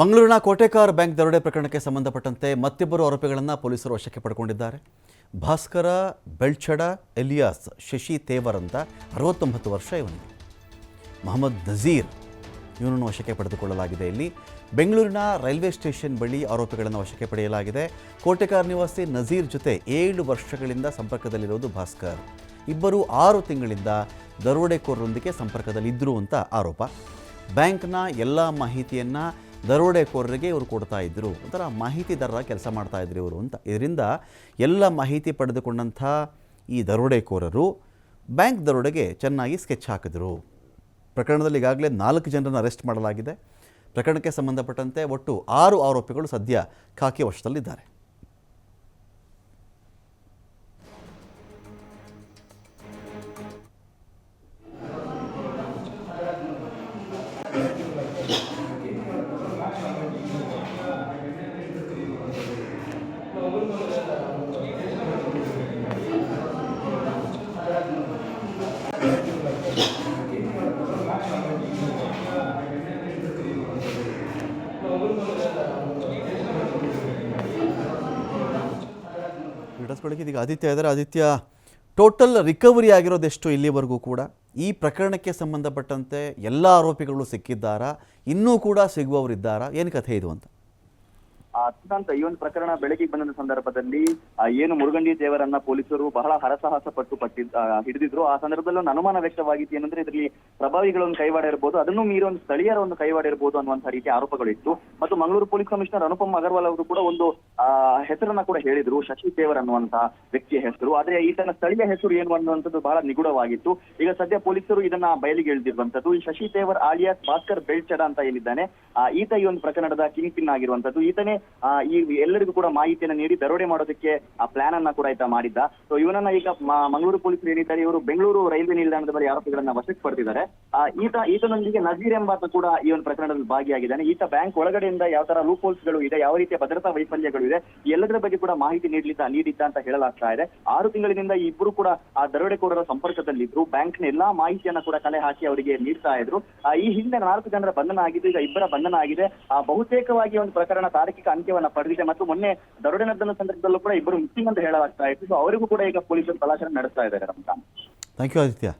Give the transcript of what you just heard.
ಮಂಗಳೂರಿನ ಕೋಟೆಕಾರ್ ಬ್ಯಾಂಕ್ ದರೋಡೆ ಪ್ರಕರಣಕ್ಕೆ ಸಂಬಂಧಪಟ್ಟಂತೆ ಮತ್ತಿಬ್ಬರು ಆರೋಪಿಗಳನ್ನು ಪೊಲೀಸರು ವಶಕ್ಕೆ ಪಡೆದುಕೊಂಡಿದ್ದಾರೆ. ಭಾಸ್ಕರ ಬೆಳ್ಚಡ ಎಲಿಯಾಸ್ ಶಶಿ ತೇವರ್ ಅಂತ 69 ವರ್ಷ ಇವನಿಗೆ. ಮೊಹಮ್ಮದ್ ನಜೀರ್ ಇವನನ್ನು ವಶಕ್ಕೆ ಪಡೆದುಕೊಳ್ಳಲಾಗಿದೆ. ಇಲ್ಲಿ ಬೆಂಗಳೂರಿನ ರೈಲ್ವೆ ಸ್ಟೇಷನ್ ಬಳಿ ಆರೋಪಿಗಳನ್ನು ವಶಕ್ಕೆ ಪಡೆಯಲಾಗಿದೆ. ಕೋಟೆಕಾರ್ ನಿವಾಸಿ ನಜೀರ್ ಜೊತೆ 7 ವರ್ಷಗಳಿಂದ ಸಂಪರ್ಕದಲ್ಲಿರೋದು ಭಾಸ್ಕರ್. ಇಬ್ಬರು 6 ತಿಂಗಳಿಂದ ದರೋಡೆಕೋರರೊಂದಿಗೆ ಸಂಪರ್ಕದಲ್ಲಿದ್ದರು ಅಂತ ಆರೋಪ. ಬ್ಯಾಂಕ್ನ ಎಲ್ಲ ಮಾಹಿತಿಯನ್ನು ದರೋಡೆಕೋರರಿಗೆ ಇವರು ಕೊಡ್ತಾ ಇದ್ದರು, ಒಂಥರ ಮಾಹಿತಿದಾರರ ಕೆಲಸ ಮಾಡ್ತಾ ಇದ್ರು ಇವರು ಅಂತ. ಇದರಿಂದ ಎಲ್ಲ ಮಾಹಿತಿ ಪಡೆದುಕೊಂಡಂಥ ಈ ದರೋಡೆಕೋರರು ಬ್ಯಾಂಕ್ ದರೋಡೆಗೆ ಚೆನ್ನಾಗಿ ಸ್ಕೆಚ್ ಹಾಕಿದರು. ಪ್ರಕರಣದಲ್ಲಿ ಈಗಾಗಲೇ 4 ಜನರನ್ನು ಅರೆಸ್ಟ್ ಮಾಡಲಾಗಿದೆ. ಪ್ರಕರಣಕ್ಕೆ ಸಂಬಂಧಪಟ್ಟಂತೆ ಒಟ್ಟು 6 ಆರೋಪಿಗಳು ಸದ್ಯ ಖಾಕಿ ವಶದಲ್ಲಿದ್ದಾರೆ. ಹಿಡಿಸ್ಕೊಳ್ಳಿಕ್ಕೆ ಇದೀಗ ಆದಿತ್ಯ ಇದ್ದಾರೆ. ಆದಿತ್ಯ, ಟೋಟಲ್ ರಿಕವರಿ ಆಗಿರೋದೆಷ್ಟು ಇಲ್ಲಿವರೆಗೂ ಕೂಡ? ಈ ಪ್ರಕರಣಕ್ಕೆ ಸಂಬಂಧಪಟ್ಟಂತೆ ಎಲ್ಲ ಆರೋಪಿಗಳು ಸಿಕ್ಕಿದ್ದಾರಾ? ಇನ್ನೂ ಕೂಡ ಸಿಗುವವರಿದ್ದಾರಾ? ಏನು ಕಥೆ ಇದು ಅಂತ? ಸಿದ್ಧಾಂತ, ಈ ಒಂದು ಪ್ರಕರಣ ಬೆಳಕಿಗೆ ಬಂದ ಸಂದರ್ಭದಲ್ಲಿ ಏನು ಮುರುಗಂಡಿ ದೇವರನ್ನ ಪೊಲೀಸರು ಬಹಳ ಹರಸಾಹಸ ಹಿಡಿದಿದ್ರು. ಆ ಸಂದರ್ಭದಲ್ಲಿ ಒಂದು ಅನುಮಾನ ವ್ಯಕ್ತವಾಗಿತ್ತು. ಏನಂದ್ರೆ ಇದರಲ್ಲಿ ಪ್ರಭಾವಿಗಳ ಒಂದು ಕೈವಾಡ ಇರಬಹುದು, ಅದನ್ನು ಮೀರಿ ಒಂದು ಸ್ಥಳೀಯರ ಒಂದು ಕೈವಾಡ ಇರಬಹುದು ಅನ್ನುವಂತಹ ರೀತಿಯ ಆರೋಪಗಳಿತ್ತು. ಮತ್ತು ಮಂಗಳೂರು ಪೊಲೀಸ್ ಕಮಿಷನರ್ ಅನುಪಮ್ ಅಗರ್ವಾಲ್ ಅವರು ಕೂಡ ಒಂದು ಹೆಸರನ್ನ ಕೂಡ ಹೇಳಿದ್ರು, ಶಶಿ ತೇವರ್ ಅನ್ನುವಂತಹ ವ್ಯಕ್ತಿಯ ಹೆಸರು. ಆದ್ರೆ ಈತನ ಸ್ಥಳೀಯ ಹೆಸರು ಏನು ಅನ್ನುವಂಥದ್ದು ಬಹಳ ನಿಗೂಢವಾಗಿತ್ತು. ಈಗ ಸದ್ಯ ಪೊಲೀಸರು ಇದನ್ನ ಬಯಲಿಗೆ ಎಳೆದಿರುವಂತದ್ದು. ಈ ಶಶಿ ತೇವರ್ ಆಲಿಯಾಸ್ ಭಾಸ್ಕರ್ ಬೆಳ್ಚಡ ಅಂತ ಏನಿದ್ದಾನೆ, ಈತ ಈ ಒಂದು ಪ್ರಕರಣದ ಕಿಂಗ್ ಪಿನ್ ಆಗಿರುವಂತದ್ದು. ಈತನೇ ಈ ಎಲ್ಲರಿಗೂ ಕೂಡ ಮಾಹಿತಿಯನ್ನು ನೀಡಿ ದರೋಡೆ ಮಾಡೋದಕ್ಕೆ ಆ ಪ್ಲಾನ್ ಅನ್ನ ಕೂಡ ಈತ ಮಾಡಿದ್ದ. ಸೊ ಇವನನ್ನ ಈಗ ಮಂಗಳೂರು ಪೊಲೀಸರು ಏನಿದ್ದಾರೆ, ಇವರು ಬೆಂಗಳೂರು ರೈಲ್ವೆ ನಿಲ್ದಾಣದ ಬಳಿ ಆರೋಪಿಗಳನ್ನ ವಶಕ್ಕೆ ಪಡೆದಿದ್ದಾರೆ. ಈತನೊಂದಿಗೆ ನಜೀರ್ ಎಂಬಾತ ಕೂಡ ಈ ಒಂದು ಪ್ರಕರಣದಲ್ಲಿ ಭಾಗಿಯಾಗಿದ್ದಾನೆ. ಈತ ಬ್ಯಾಂಕ್ ಒಳಗಡೆಯಿಂದ ಯಾವ ತರ ಲೂಪ್ ಹೋಲ್ಸ್ ಗಳು ಇದೆ, ಯಾವ ರೀತಿಯ ಭದ್ರತಾ ವೈಫಲ್ಯಗಳು ಇದೆ, ಎಲ್ಲದರ ಬಗ್ಗೆ ಕೂಡ ಮಾಹಿತಿ ನೀಡಿದ್ದ ಅಂತ ಹೇಳಲಾಗ್ತಾ ಇದೆ. 6 ತಿಂಗಳಿನಿಂದ ಈ ಇಬ್ಬರು ಕೂಡ ಆ ದರೋಡೆಕೋರರ ಸಂಪರ್ಕದಲ್ಲಿದ್ರು. ಬ್ಯಾಂಕ್ ನ ಎಲ್ಲಾ ಮಾಹಿತಿಯನ್ನ ಕೂಡ ಕಲೆ ಹಾಕಿ ಅವರಿಗೆ ನೀಡ್ತಾ ಇದ್ರು. ಈ ಹಿಂದೆ 4 ಜನರ ಬಂಧನ ಆಗಿದ್ದು, ಈಗ ಇಬ್ಬರ ಬಂಧನ ಆಗಿದೆ. ಬಹುತೇಕವಾಗಿ ಒಂದು ಪ್ರಕರಣ ತಾರ್ಕಿಕ ಅಂತ್ಯವನ್ನ ಪಡೆದಿದೆ. ಮತ್ತು ಮೊನ್ನೆ ದರೋಡೆ ನಡೆದ ಸಂದರ್ಭದಲ್ಲೂ ಕೂಡ ಇಬ್ಬರು ಮಿಸ್ಸಿಂಗ್ ಅಂತ ಹೇಳಲಾಗ್ತಾ ಇತ್ತು. ಸೊ ಅವರಿಗೂ ಕೂಡ ಈಗ ಪೊಲೀಸರು ತಲಾಶೆ ನಡೆಸ್ತಾ ಇದ್ದಾರೆ. Thank you Aditya.